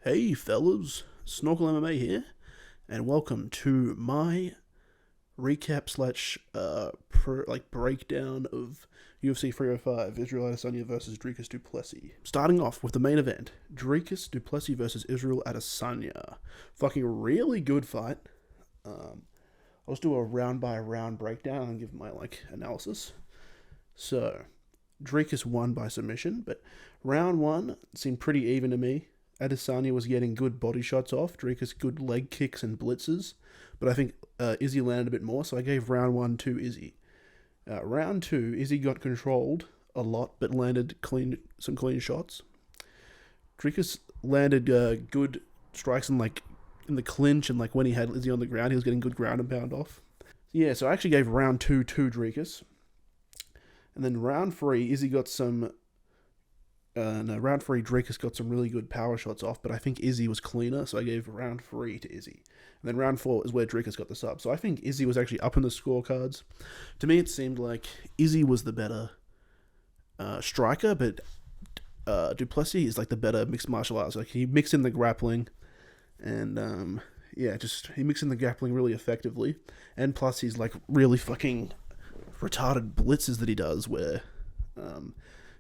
Hey fellas, Snorkel MMA here, and welcome to my recap slash breakdown of UFC 305, Israel Adesanya versus Dricus Du Plessis. Starting off with the main event, Dricus Du Plessis versus Israel Adesanya. Fucking really good fight. I'll just do a round by round breakdown and give my analysis. So, Dricus won by submission, but round one seemed pretty even to me. Adesanya was getting good body shots off, Dricus good leg kicks and blitzes, but I think Izzy landed a bit more, so I gave round one to Izzy. Round two, Izzy got controlled a lot, but landed some clean shots. Dricus landed good strikes in the clinch, and when he had Izzy on the ground, he was getting good ground and pound off. Yeah, so I actually gave round two to Dricus. And then round three, Izzy got some... round three, Dricus got some really good power shots off, but I think Izzy was cleaner, so I gave round three to Izzy. And then round four is where Dricus got the sub. So I think Izzy was actually up in the scorecards. To me, it seemed like Izzy was the better striker, but Du Plessis is the better mixed martial arts. He mixed in the grappling, and he mixed in the grappling really effectively. And plus, he's really fucking retarded blitzes that he does, where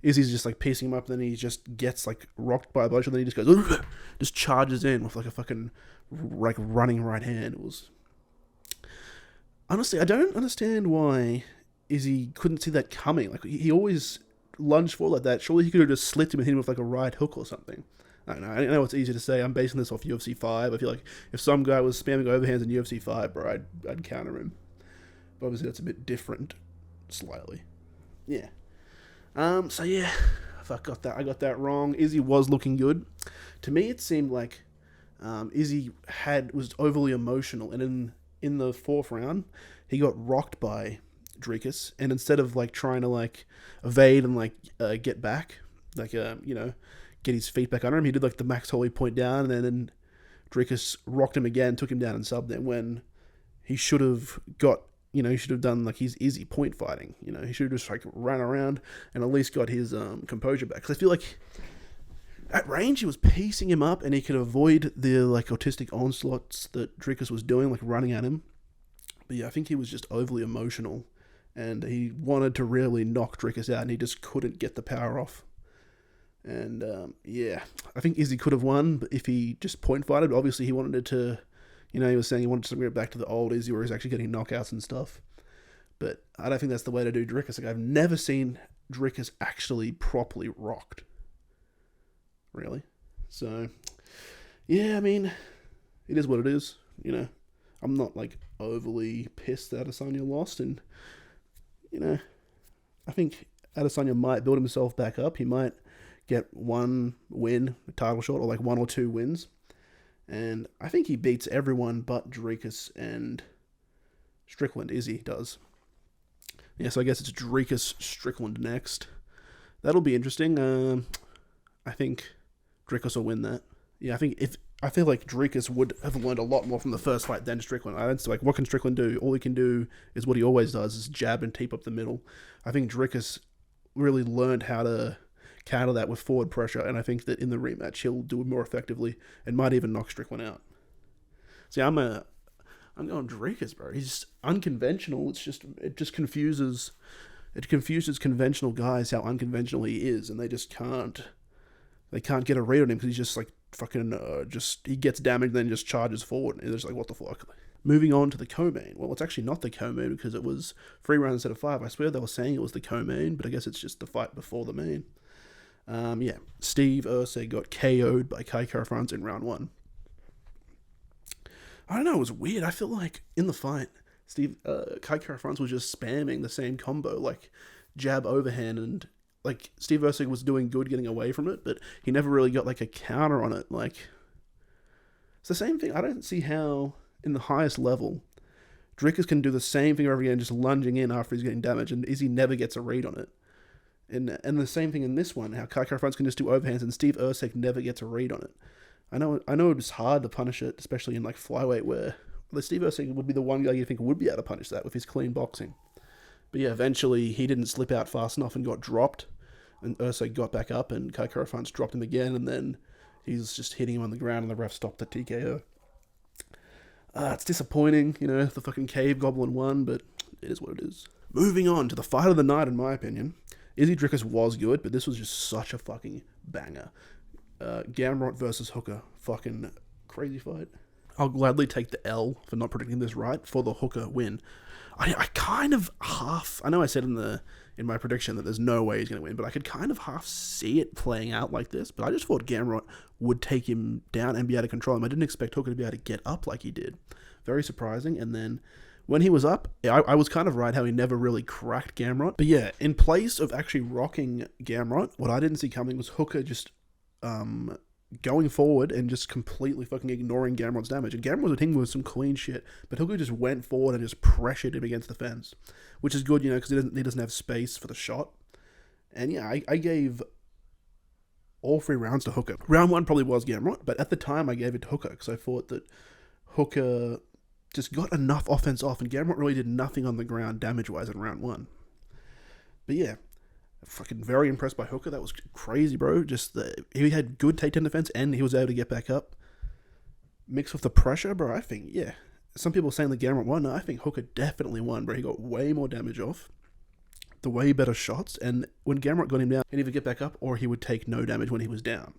Izzy's just piecing him up, and then he just gets rocked by a bunch, and then he just goes, just charges in with a fucking running right hand. It was, honestly, I don't understand why Izzy couldn't see that coming. He always lunged forward like that. Surely he could have just slipped him and hit him with a right hook or something. I don't know. I know it's easy to say. I'm basing this off UFC 5. I feel like if some guy was spamming overhands in UFC 5, bro, I'd counter him. But obviously that's a bit different, slightly. Yeah. I got that wrong. Izzy was looking good. To me, it seemed like Izzy was overly emotional, and in the fourth round, he got rocked by Dricus, and instead of trying to evade and get back, get his feet back under him, he did the Max Holloway point down, and then Dricus rocked him again, took him down and subbed him when he should have got. He should have done his Izzy point fighting. He should have just ran around and at least got his composure back. Because I feel like at range he was piecing him up, and he could avoid the autistic onslaughts that Dricus was doing, running at him. But yeah, I think he was just overly emotional, and he wanted to really knock Dricus out, and he just couldn't get the power off. And I think Izzy could have won, but if he just point fighted, but obviously he wanted it to. He was saying he wanted to bring it back to the old Izzy where he's actually getting knockouts and stuff. But I don't think that's the way to do Dricus. I've never seen Dricus actually properly rocked. Really. So, yeah, I mean, it is what it is. I'm not overly pissed that Adesanya lost. And, I think Adesanya might build himself back up. He might get one win, a title shot, or one or two wins. And I think he beats everyone but Dricus and Strickland. Izzy does. Yeah, so I guess it's Dricus Strickland next. That'll be interesting. I think Dricus will win that. Yeah, I feel like Dricus would have learned a lot more from the first fight than Strickland. I don't what can Strickland do? All he can do is what he always does, is jab and tape up the middle. I think Dricus really learned how to counter that with forward pressure, and I think that in the rematch he'll do it more effectively and might even knock Strickland out. See, I'm going Dricus, bro. He's unconventional. It just confuses conventional guys how unconventional he is, and they can't get a read on him because he's just he gets damaged and then just charges forward, and they're just what the fuck. Moving on to the co-main. Well, it's actually not the co-main because it was 3 rounds instead of 5. I swear they were saying it was the co-main, but I guess it's just the fight before the main. Steve Erceg got KO'd by Kai Kara-France in round 1. I don't know, it was weird. I feel like in the fight, Kai Kara-France was just spamming the same combo, jab overhand, and Steve Erceg was doing good getting away from it, but he never really got a counter on it. It's the same thing. I don't see how in the highest level Dricus can do the same thing over again, just lunging in after he's getting damaged, and Izzy never gets a read on it. And the same thing in this one, how Kai Kara-France can just do overhands, and Steve Erceg never gets a read on it. I know it's hard to punish it, especially in flyweight, where Steve Erceg would be the one guy you think would be able to punish that with his clean boxing. But yeah, eventually he didn't slip out fast enough and got dropped, and Erceg got back up, and Kai Kara-France dropped him again, and then He's just hitting him on the ground and the ref stopped the TKO. It's disappointing, you know, the fucking Cave Goblin won, but it is what it is. Moving on to the fight of the night, in my opinion. Izzy Dricus was good, but this was just such a fucking banger. Gamrot versus Hooker. Fucking crazy fight. I'll gladly take the L for not predicting this right for the Hooker win. I kind of half... I know I said in my prediction that there's no way he's going to win, but I could kind of half see it playing out like this. But I just thought Gamrot would take him down and be able to control him. I didn't expect Hooker to be able to get up like he did. Very surprising. And then when he was up, I was kind of right how he never really cracked Gamrot. But yeah, in place of actually rocking Gamrot, what I didn't see coming was Hooker just going forward and just completely fucking ignoring Gamrot's damage. And Gamrot was hitting with some clean shit, but Hooker just went forward and just pressured him against the fence, which is good, you know, because he doesn't have space for the shot. And yeah, I gave all 3 rounds to Hooker. Round 1 probably was Gamrot, but at the time I gave it to Hooker because I thought that Hooker just got enough offense off, and Gamrot really did nothing on the ground damage-wise in round 1. But yeah, fucking very impressed by Hooker. That was crazy, bro. He had good takedown defense, and he was able to get back up. Mixed with the pressure, bro, I think, yeah. Some people saying that Gamrot won. No, I think Hooker definitely won, bro. He got way more damage off, the way better shots, and when Gamrot got him down, he'd either get back up or he would take no damage when he was down.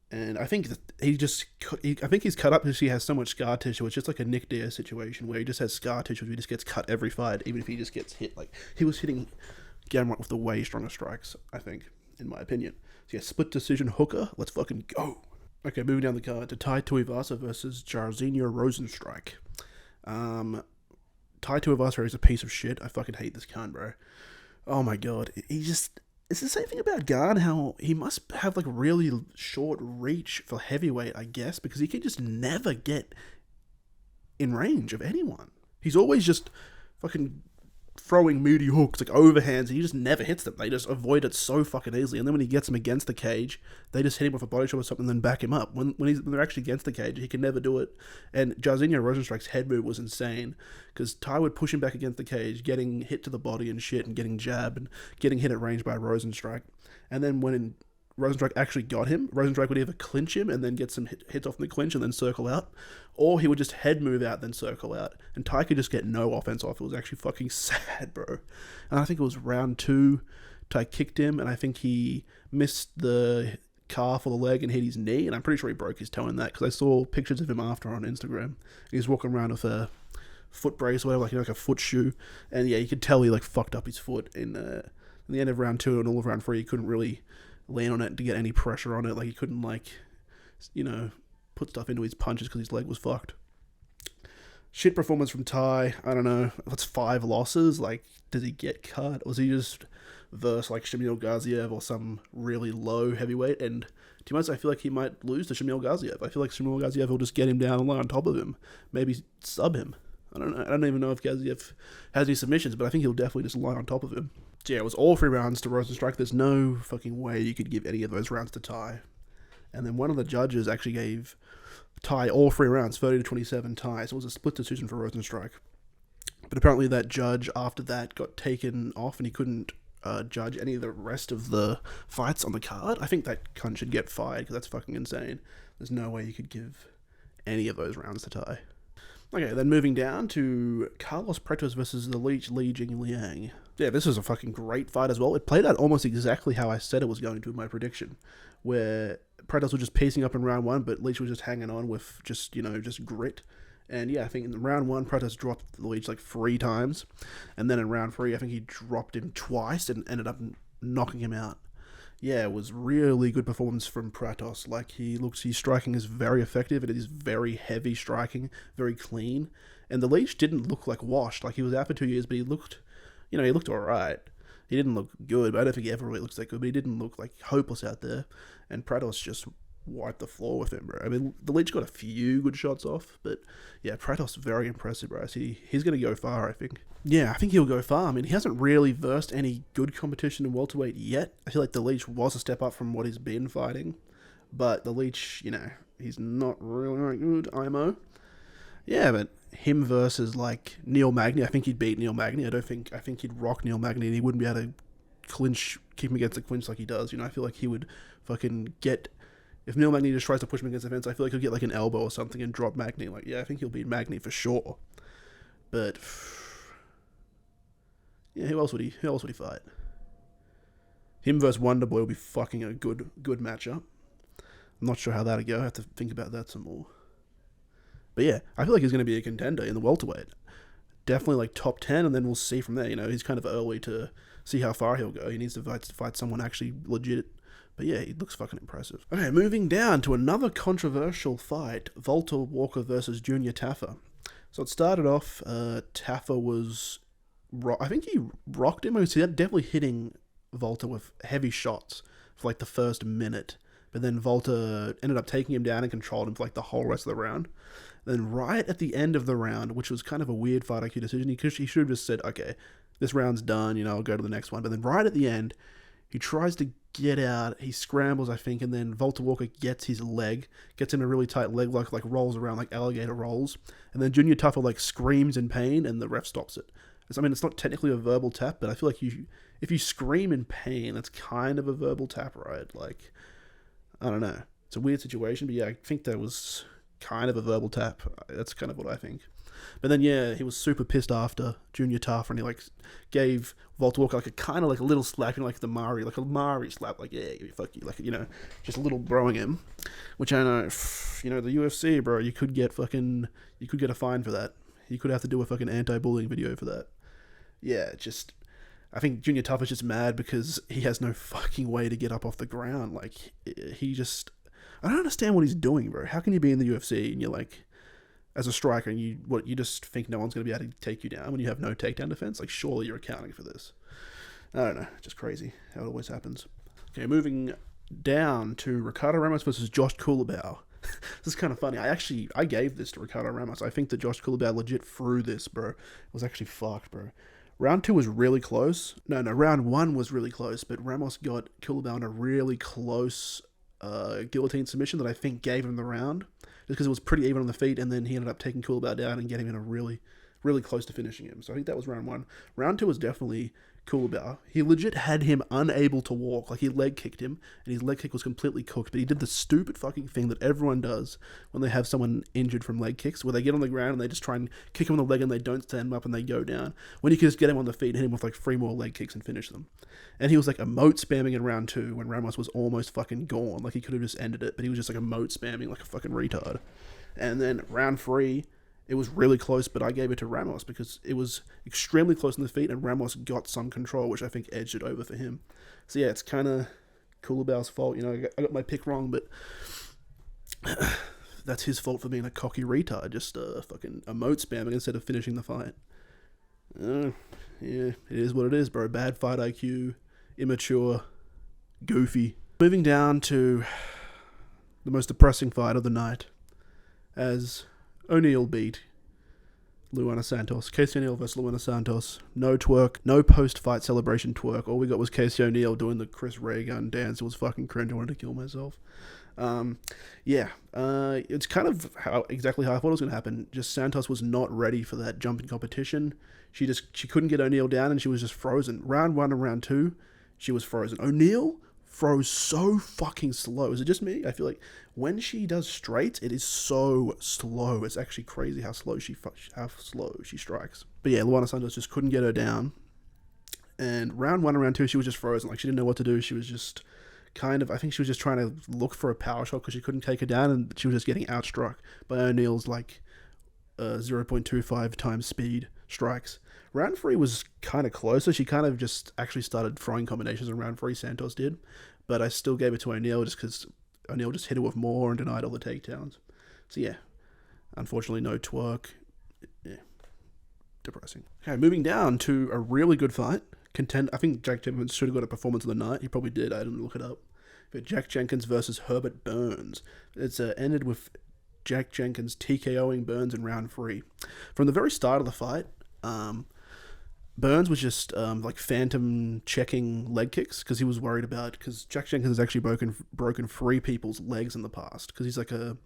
And I think that I think he's cut up because he has so much scar tissue. It's just like a Nick Diaz situation where he just has scar tissue. He just gets cut every fight, even if he just gets hit. Like, he was hitting Gamrot with the way stronger strikes, I think, in my opinion. So yeah, split decision Hooker. Let's fucking go. Okay, moving down the card to Tuivasa versus Jarzingo Rozenstruik. Tuivasa is a piece of shit. I fucking hate this cunt, bro. Oh my god. It's the same thing about Garn, how he must have like really short reach for heavyweight, I guess, because he can just never get in range of anyone. He's always just fucking throwing moody hooks, like overhands, and he just never hits them. They just avoid it so fucking easily. And then when he gets them against the cage, they just hit him with a body shot or something and then back him up. When they're actually against the cage, he can never do it. And Jarzingo Rozenstruik's head move was insane, because Ty would push him back against the cage, getting hit to the body and shit, and getting jabbed, and getting hit at range by Rozenstruik. And then when Rozenstruik actually got him, Rozenstruik would either clinch him and then get some hits off in the clinch and then circle out, or he would just head move out then circle out, and Ty could just get no offense off. It was actually fucking sad, bro. And I think it was round 2, Ty kicked him, and I think he missed the calf or the leg and hit his knee, and I'm pretty sure he broke his toe in that, because I saw pictures of him after on Instagram. He was walking around with a foot brace or whatever, like a foot shoe, and yeah, you could tell he like fucked up his foot in the end of round 2 and all of round 3. He couldn't really lean on it to get any pressure on it. Like, he couldn't, like, you know, put stuff into his punches because his leg was fucked. Shit performance from Ty. I don't know. That's 5 losses. Like, did he get cut? Was he just versus, like, Shamil Gaziev or some really low heavyweight? And to be honest, I feel like he might lose to Shamil Gaziev. I feel like Shamil Gaziev will just get him down and lie on top of him. Maybe sub him. I don't know. I don't even know if Gaziev has any submissions, but I think he'll definitely just lie on top of him. So yeah, it was all 3 rounds to Rozenstruik. There's no fucking way you could give any of those rounds to Ty. And then one of the judges actually gave Ty all 3 rounds, 30-27 Ty. So it was a split decision for Rozenstruik. But apparently that judge after that got taken off and he couldn't judge any of the rest of the fights on the card. I think that cunt should get fired because that's fucking insane. There's no way you could give any of those rounds to Ty. Okay, then moving down to Carlos Prates versus the Leech Li Jingliang. Yeah, this was a fucking great fight as well. It played out almost exactly how I said it was going to in my prediction, where Prates was just pacing up in round 1, but Leech was just hanging on with just grit. And yeah, I think in round 1, Prates dropped the Leech like 3 times, and then in round 3, I think he dropped him twice and ended up knocking him out. Yeah, it was really good performance from Prates. Like, his striking is very effective. It is very heavy striking, very clean. And the Leech didn't look like washed. Like, he was out for 2 years, but he looked alright. He didn't look good, but I don't think he ever really looks that good, but he didn't look like hopeless out there. And Prates just wiped the floor with him, bro. I mean, the Leech got a few good shots off, but yeah, Prates very impressive, bro. He's going to go far, I think. Yeah, I think he'll go far. I mean, he hasn't really versed any good competition in welterweight yet. I feel like the Leech was a step up from what he's been fighting, but the Leech, he's not really good, IMO. Yeah, but him versus, like, Neil Magny, I think he'd beat Neil Magny. I think he'd rock Neil Magny, and he wouldn't be able to keep him against the clinch like he does. I feel like he would fucking get If Neil Magny just tries to push him against the fence, I feel like he'll get like an elbow or something and drop Magny. Like, yeah, I think he'll beat Magny for sure. But yeah, who else would he fight? Him versus Wonderboy will be fucking a good matchup. I'm not sure how that'll go. I have to think about that some more. But yeah, I feel like he's going to be a contender in the welterweight. Definitely like top 10, and then we'll see from there. You know, he's kind of early to see how far he'll go. He needs to fight someone actually legit. But yeah, he looks fucking impressive. Okay, moving down to another controversial fight. Valter Walker versus Junior Tafa. So it started off, Tafa was... I think he rocked him. He was definitely hitting Valter with heavy shots for like the first minute. But then Valter ended up taking him down and controlled him for like the whole rest of the round. Then right at the end of the round, which was kind of a weird fight IQ decision, he should have just said, okay, this round's done, you know, I'll go to the next one. But then right at the end, he tries to get out, he scrambles, I think, and then Valter Walker gets his leg, gets in a really tight leg lock, like rolls around like alligator rolls. And then Junior Tafa like screams in pain and the ref stops it. I mean, it's not technically a verbal tap, but I feel like if you scream in pain, that's kind of a verbal tap, right? Like, I don't know. It's a weird situation, but yeah, I think that was kind of a verbal tap. That's kind of what I think. But then, yeah, he was super pissed after Junior Tafa, and he, like, gave Valter Walker, like, a kind of, like, a little slap, you know, like the Mari slap, like, yeah, fuck you, like, you know, just a little throwing him, which I know, you know, the UFC, bro, you could get a fine for that. You could have to do a fucking anti-bullying video for that. Yeah, I think Junior Tafa's just mad because he has no fucking way to get up off the ground. Like, I don't understand what he's doing, bro. How can you be in the UFC and you're like, as a striker, and you just think no one's going to be able to take you down when you have no takedown defense? Like, surely you're accounting for this. I don't know. Just crazy how it always happens. Okay, moving down to Ricardo Ramos versus Josh Culibao. This is kind of funny. I gave this to Ricardo Ramos. I think that Josh Culibao legit threw this, bro. It was actually fucked, bro. Round 2 was really close. No, round 1 was really close, but Ramos got Culibao in a really close guillotine submission that I think gave him the round, just because it was pretty even on the feet, and then he ended up taking Culibao down and getting him in a really, really close to finishing him. So I think that was round 1. Round 2 was definitely Culibao. He legit had him unable to walk. Like, he leg kicked him, and his leg kick was completely cooked, but he did the stupid fucking thing that everyone does when they have someone injured from leg kicks, where they get on the ground and they just try and kick him on the leg and they don't stand him up and they go down, when you can just get him on the feet and hit him with like 3 more leg kicks and finish them. And he was like emote spamming in round 2 when Ramos was almost fucking gone. Like, he could have just ended it, but he was just like emote spamming like a fucking retard. And then round 3, it was really close, but I gave it to Ramos because it was extremely close in the feet, and Ramos got some control, which I think edged it over for him. So yeah, it's kind of Culibao's fault. You know, I got my pick wrong, but that's his fault for being a cocky retard, just fucking emote spamming instead of finishing the fight. Yeah, it is what it is, bro. Bad fight IQ, immature, goofy. Moving down to the most depressing fight of the night, as O'Neal beat Luana Santos. Casey O'Neal versus Luana Santos. No twerk. No post-fight celebration twerk. All we got was Casey O'Neal doing the Chris Ray gun dance. It was fucking cringe. I wanted to kill myself. It's kind of exactly how I thought it was going to happen. Just Santos was not ready for that jump in competition. She couldn't get O'Neal down, and she was just frozen. Round 1 and round 2, she was frozen. O'Neal froze so fucking slow. Is it just me? I feel like when she does straight, it is so slow. It's actually crazy how slow she strikes. But yeah, Luana Santos just couldn't get her down. And round 1 and round 2, she was just frozen. Like, she didn't know what to do. She was just I think she was just trying to look for a power shot because she couldn't take her down, and she was just getting outstruck by O'Neal's like 0.25 times speed strikes. Round 3 was kind of closer. She kind of just actually started throwing combinations in round 3, Santos did. But I still gave it to O'Neal just because O'Neal just hit her with more and denied all the takedowns. So yeah, unfortunately no twerk. Yeah, depressing. Okay, moving down to a really good fight. I think Jack Jenkins should have got a performance of the night. He probably did. I didn't look it up. But Jack Jenkins versus Herbert Burns. It's ended with Jack Jenkins TKOing Burns in round 3. From the very start of the fight, Burns was just like phantom checking leg kicks because he was worried about, because Jack Jenkins has actually broken 3 people's legs in the past because he's like a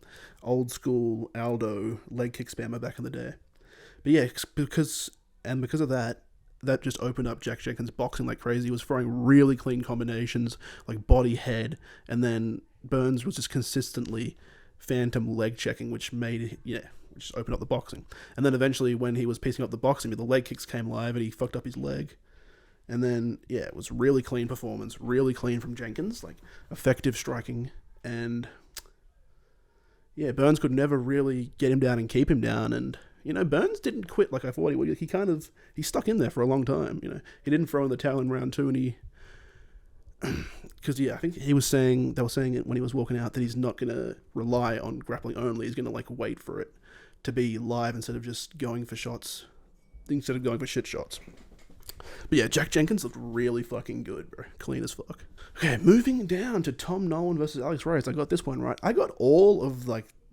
old school Aldo leg kick spammer back in the day. But yeah, because of that, that just opened up Jack Jenkins boxing like crazy. He was throwing really clean combinations, like body, head, and then Burns was just consistently phantom leg checking, which made, just opened up the boxing. And then eventually when he was piecing up the boxing, the leg kicks came live and he fucked up his leg. And then, it was really clean performance, really clean from Jenkins, like effective striking. And Burns could never really get him down and keep him down. And, Burns didn't quit like I thought he would. He stuck in there for a long time. He didn't throw in the towel in round 2, and he, because I think they were saying it when he was walking out that he's not going to rely on grappling only. He's going to wait for it to be live instead of just going for shots, instead of going for shit shots. But Jack Jenkins looked really fucking good, bro. Clean as fuck. Okay, moving down to Tom Nolan versus Alex Reyes. I got this one right. I got all of,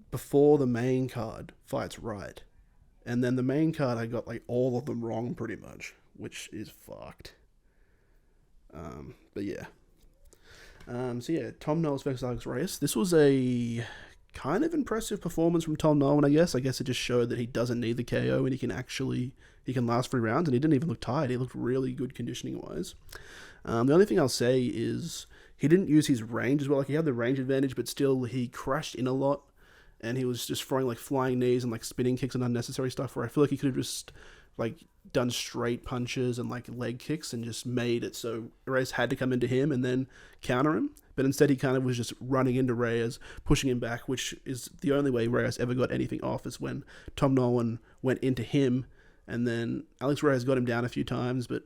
before the main card fights right. And then the main card, I got, all of them wrong pretty much, which is fucked. Tom Nolan versus Alex Reyes. This was a kind of impressive performance from Tom Nolan, I guess. I guess it just showed that he doesn't need the KO and he can last 3 rounds, and he didn't even look tired. He looked really good conditioning-wise. The only thing I'll say is he didn't use his range as well. He had the range advantage, but still he crashed in a lot, and he was just throwing flying knees and spinning kicks and unnecessary stuff where I feel like he could have just done straight punches and leg kicks and just made it so Reyes had to come into him and then counter him. But instead he kind of was just running into Reyes, pushing him back, which is the only way Reyes ever got anything off, is when Tom Nolan went into him, and then Alex Reyes got him down a few times, but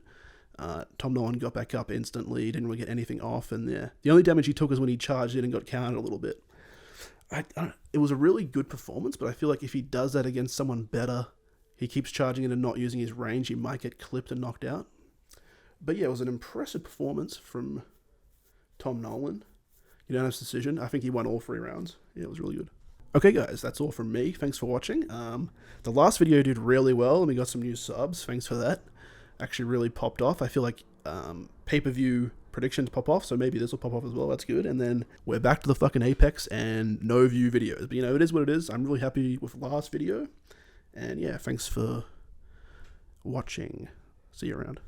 Tom Nolan got back up instantly, didn't really get anything off, and the only damage he took was when he charged in and got countered a little bit. It was a really good performance, but I feel like if he does that against someone better, he keeps charging in and not using his range, he might get clipped and knocked out. But it was an impressive performance from Tom Nolan. Unanimous decision. I think he won all 3 rounds. It was really good. Okay, guys, that's all from me. Thanks for watching. The last video did really well, and we got some new subs. Thanks for that. Actually really popped off. I feel like pay-per-view predictions pop off, so maybe this will pop off as well. That's good. And then we're back to the fucking Apex and no view videos. But, it is what it is. I'm really happy with the last video. And, thanks for watching. See you around.